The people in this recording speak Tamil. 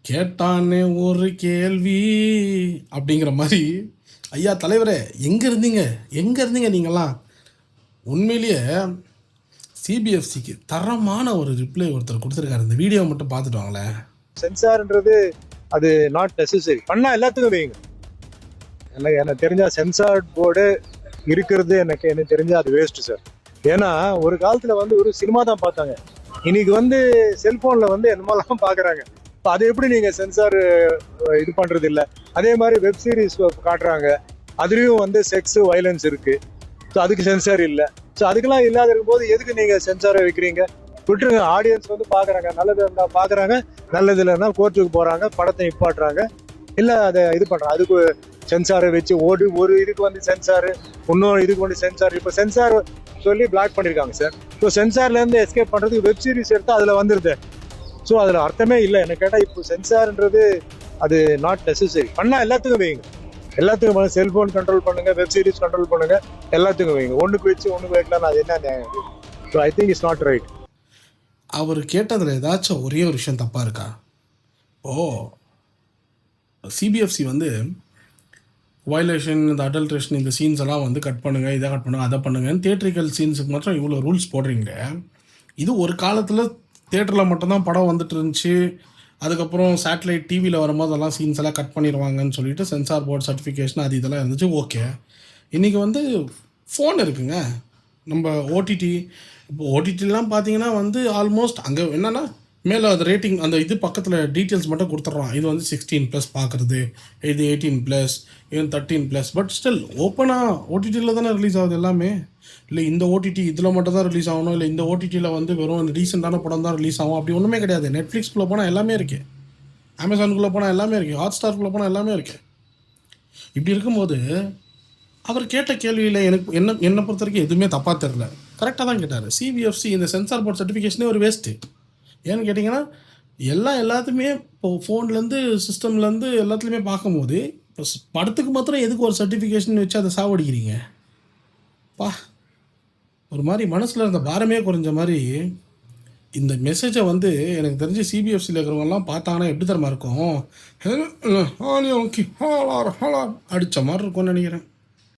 கேட்டானே ஒரு கேள்வி அப்படிங்கிற மாதிரி. ஐயா தலைவரே, எங்கே இருந்தீங்க எங்கே இருந்தீங்க நீங்கள்லாம்? உண்மையிலேயே சிபிஎஃப்சிக்கு தரமான ஒரு ரிப்ளை ஒருத்தர் கொடுத்துருக்காரு. இந்த வீடியோ மட்டும் பார்த்துட்டு வாங்களேன். சென்சார்ன்றது அது நாட் நெசசரி. பண்ணா எல்லாத்துக்கும் வைங்க. எனக்கு தெரிஞ்சா சென்சார் போர்டு இருக்கிறது எனக்கு தெரிஞ்சா அது வேஸ்ட் சார். ஏன்னா ஒரு காலத்துல ஒரு சினிமா தான் பார்த்தாங்க. இன்னைக்கு செல்போன்ல என்னமெல்லாம் பாக்குறாங்க. அது எப்படி நீங்க சென்சார் இது பண்றது இல்ல? அதே மாதிரி வெப் சீரிஸ் காட்டுறாங்க, அதுலயும் செக்ஸ் வயலன்ஸ் இருக்கு. ஸோ அதுக்கு சென்சார் இல்ல. ஸோ அதுக்கெல்லாம் இல்லாத இருக்கும்போது எதுக்கு நீங்க சென்சாரை வைக்கிறீங்க? விட்டுருங்க. ஆடியன்ஸ் பாக்குறாங்க, நல்லது இருந்தா பாக்குறாங்க, நல்லது இல்லைன்னா கோர்ட்டுக்கு போறாங்க, படத்தை நிப்பாட்டுறாங்க, இல்ல அதை இது பண்றாங்க. அதுக்கு சென்சாரை வச்சு ஒரு இதுக்கு சென்சார், இன்னொரு இதுக்கு சென்சார். இப்போ சென்சார் சொல்லி பிளாக் பண்ணிருக்காங்க சார். ஸோ சென்சார்ல இருந்து எஸ்கேப் பண்றதுக்கு வெப் சீரிஸ் எடுத்தா அதுல வந்துருது. ஸோ அதுல அர்த்தமே இல்லை. எனக்கு கேட்டா இப்போ சென்சார்ன்றது அது நாட் நெசசரி. பண்ணா எல்லாத்துக்கும் வைங்க. எல்லாத்துக்கும் செல்போன் கண்ட்ரோல் பண்ணுங்க, வெப் சீரிஸ் கண்ட்ரோல் பண்ணுங்க, எல்லாத்துக்கும் வைங்க. ஒண்ணுக்கு வச்சு ஒண்ணுக்கு வைக்கலாம், அது என்ன நியாயம்? So I think it's not right. அவர் கேட்டதில் ஏதாச்சும் ஒரே ஒரு விஷயம் தப்பாக இருக்கா? சிபிஎஃப்சி வயலேஷன், இந்த அடல்ட்ரேஷன், இந்த சீன்ஸ் எல்லாம் கட் பண்ணுங்கள், இதை கட் பண்ணுங்கள், அதை பண்ணுங்கன்னு தியேட்ரிக்கல் சீன்ஸுக்கு மாத்திரம் இவ்வளோ ரூல்ஸ் போடுறீங்க. இது ஒரு காலத்தில் தியேட்டரில் மட்டும்தான் படம் வந்துட்டு இருந்துச்சு. அதுக்கப்புறம் சேட்டலைட் டிவியில் வரும்போது அதெல்லாம் சீன்ஸ் எல்லாம் கட் பண்ணிடுவாங்கன்னு சொல்லிட்டு சென்சார் போர்டு சர்டிஃபிகேஷன் அது இதெல்லாம் இருந்துச்சு. ஓகே, இன்றைக்கி ஃபோன் இருக்குங்க. நம்ம ஓடிடி, இப்போ ஓடிடிலாம் பார்த்தீங்கன்னா ஆல்மோஸ்ட் அங்கே என்னென்னா மேலே அது ரேட்டிங் அந்த இது பக்கத்தில் டீட்டெயில்ஸ் மட்டும் கொடுத்துட்றான். இது 16+ பார்க்குறது, இது 18+, இது 13+. பட் ஸ்டில் ஓப்பனாக ஓடிடியில் தானே ரிலீஸ் ஆகுது எல்லாமே. இல்லை இந்த ஓடிடி இதில் மட்டும் தான் ரிலீஸ் ஆகணும், இல்லை இந்த ஓடிடியில் வெறும் இந்த ரீசெண்டான படம் தான் ரிலீஸ் ஆகும், அப்படி ஒன்றுமே கிடையாது. நெட்ஃப்ளிக்ஸ்குள்ளே போனால் எல்லாமே இருக்குது, அமேசானுக்குள்ளே போனால் எல்லாமே இருக்குது, ஹாட்ஸ்டார்க்குள்ளே போனால் எல்லாமே இருக்குது. இப்படி இருக்கும்போது அவர் கேட்ட கேள்வியில் என்னை பொறுத்த வரைக்கும் எதுவுமே தப்பாக தெரில, கரெக்டாக தான் கேட்டார். சிபிஎஃப்சி இந்த சென்சார் போர்ட் சர்டிஃபிகேஷனே ஒரு வேஸ்ட்டு. ஏன்னு கேட்டிங்கன்னா எல்லாத்துமே இப்போ ஃபோன்லேருந்து சிஸ்டம்லேருந்து எல்லாத்துலேயுமே பார்க்கும்போது இப்போ படத்துக்கு மாத்திரம் எதுக்கு ஒரு சர்டிஃபிகேஷன் வச்சு அதை சாவடிக்கிறீங்க? ஒரு மாதிரி மனசில் இருந்த பாரமே குறைஞ்ச மாதிரி. இந்த மெசேஜை எனக்கு தெரிஞ்சு சிபிஎஃப்சியில் இருக்கிறவங்கலாம் பார்த்தாங்கன்னா எப்படி தரமா இருக்கும்? அடித்த மாதிரி இருக்கும்னு நினைக்கிறேன்.